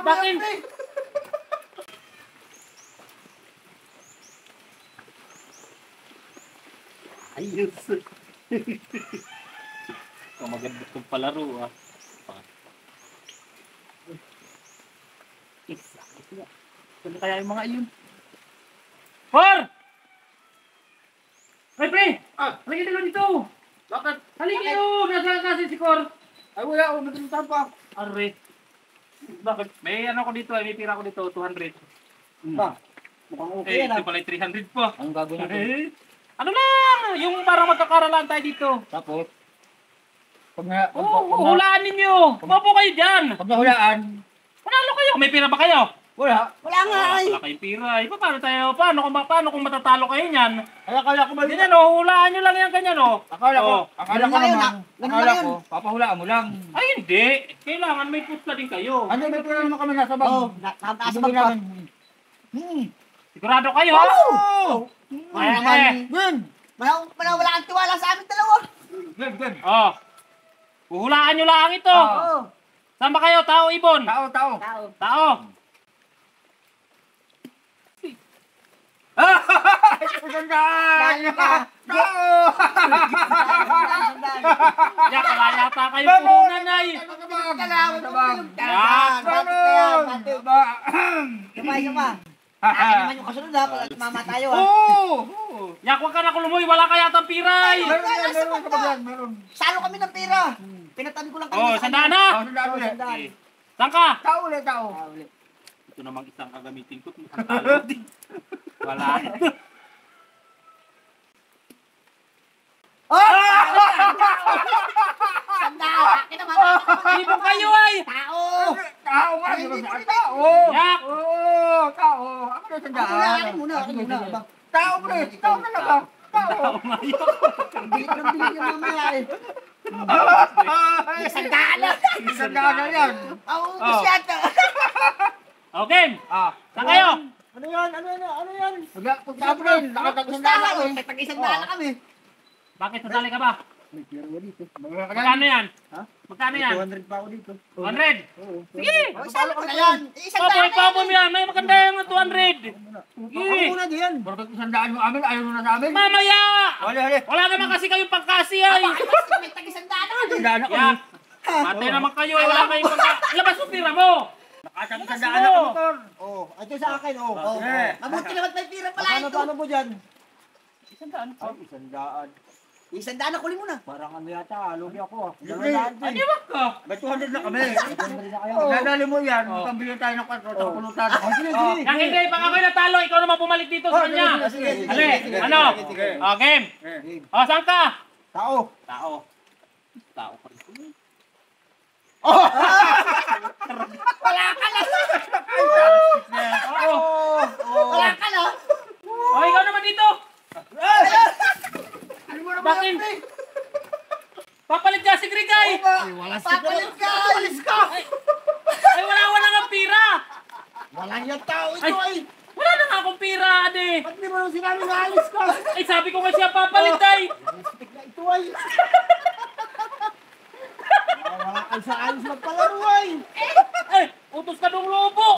Bakit? Ayos. Maganda itong palaro ah. Isa. Ano kaya yung mga iyon? Por! Ay, pre! Halika dito dito! Bakit? Halika kayo! Nasaan kasi si Cor? Ay, wala. Madalitan pa. Arre. Bakit? May ano ko dito, may pira ko dito, 200. Ba? Mukhang okay yan. Ito pala 300 pa. Anong gagawin natin? Ano lang! Yung parang magkakaralan tayo dito. Tapos? Pag Hulaan ninyo! Mapo kayo dyan! nahulaan, Panalo kayo! May pira ba kayo? wala. Wala nga ay. Wala kayong pira. Paano kung matatalo kayo niyan? Ay, akala ko mali. Ganyan o, hulaan nyo lang yan ganyan o. Akala ko Ganun lang yun, naman. ganun Akala lang yun. ko, papahulaan mo lang. Ay hindi. Kailangan may putla din kayo. Ano, may pala naman kami nasa bag. Oo, nakataas Ibigay bag pa. namin. Sigurado kayo ha? Kaya naman, Gan! wala kang tiwala sa amin dalawa. Gan! Oh. Huhulaan nyo lang ito. Oo. Saan ba kayo? Tao, Ibon? Tao. Tao. Tao. Sandaan! Dahil ka. Tao! Sandaan. Yak, wala yata kayo puhunan ay. Kailangan mo yung Yak. Batik na yan, batik. Isa pa. Akin naman yung kasunod ha, pag mama tayo ha. Yak, wag ka na kulumoy. Wala ka yata piray. Meron. Salo kami ng pera. Pinatabi ko lang kami. Oh, sandaan na. Sandaan ulit. Sandaan. Saan ka? Tao ulit, tao. Ito namang isang kagamitin ko. Ang talo din. Wala. Sandaan. Akin naman. Ibon kayo ay. Tao. Tao nga, Ay, hindi ko rin. tao. Yak. Oo, tao. Ako na sandaan. Akin muna. Tao pre, tao talaga. Tao. Bilit ng bilit yung mamaya eh. Ay, Sandaan na. sandaan na yan. Ang ubus yata. Okay. Saan kayo? Ano yan? Tao pre, nakatagsandaan ako eh. May tag-isandaan na kami. Bakit sasali ka ba? May pira ba dito? Magkano yan? Ha? Magkano yan? 200 pa ako dito. 200? Oo. Sige! O, isalo ko na yan. Isandaan Papoy, na papoy mo yan. May maganda yung 200. Sige! muna diyan. Bakit isandaan mo amin? Ayaw mo na sa amin? Mamaya! Hali. Wala naman kasi kayong pangkasi ay. May tag-isandaan na kami. Sandaan ako. Yak! Matay naman kayo. Wala kayong pangkasi. Labas mo pira mo! Nakasandaan ako motor. Oh, ito sa akin, oh. Oo. Eh. Mabuti naman may pira pala ito. Paano mo dyan? Isandaan. Ay, isandaan. Isandaan na kuli muna. Parang ano yata, lugi ako. Libre. Ano ba ka? May 200 na kami. Sandali na kayo. Nadali mo yan. Oh. Pambili tayo ng kwarto. Sa pulutan. Sige. Yang hindi, pag ako'y natalo, ikaw naman bumalik dito sa kanya. Sige. Ali, ano? O, game. O, saan ka? Tao. Tao. Tao pa rin. Wala ka na. Oo. Wala ka na. O, ikaw naman dito. Bakit? Papalit ka si Grigay. Papalit ka. Alis ka. Ay, wala nga pira. Walang yung tao Ay, ito ay. wala na nga akong pira, ade. Ba't di mo nung sinabi na alis ka? Ay, sabi ko nga siya papalit ay. Stick na ito ay. Wala kayo sa alis magpalaro ay. Ay, utos ka nung lobo.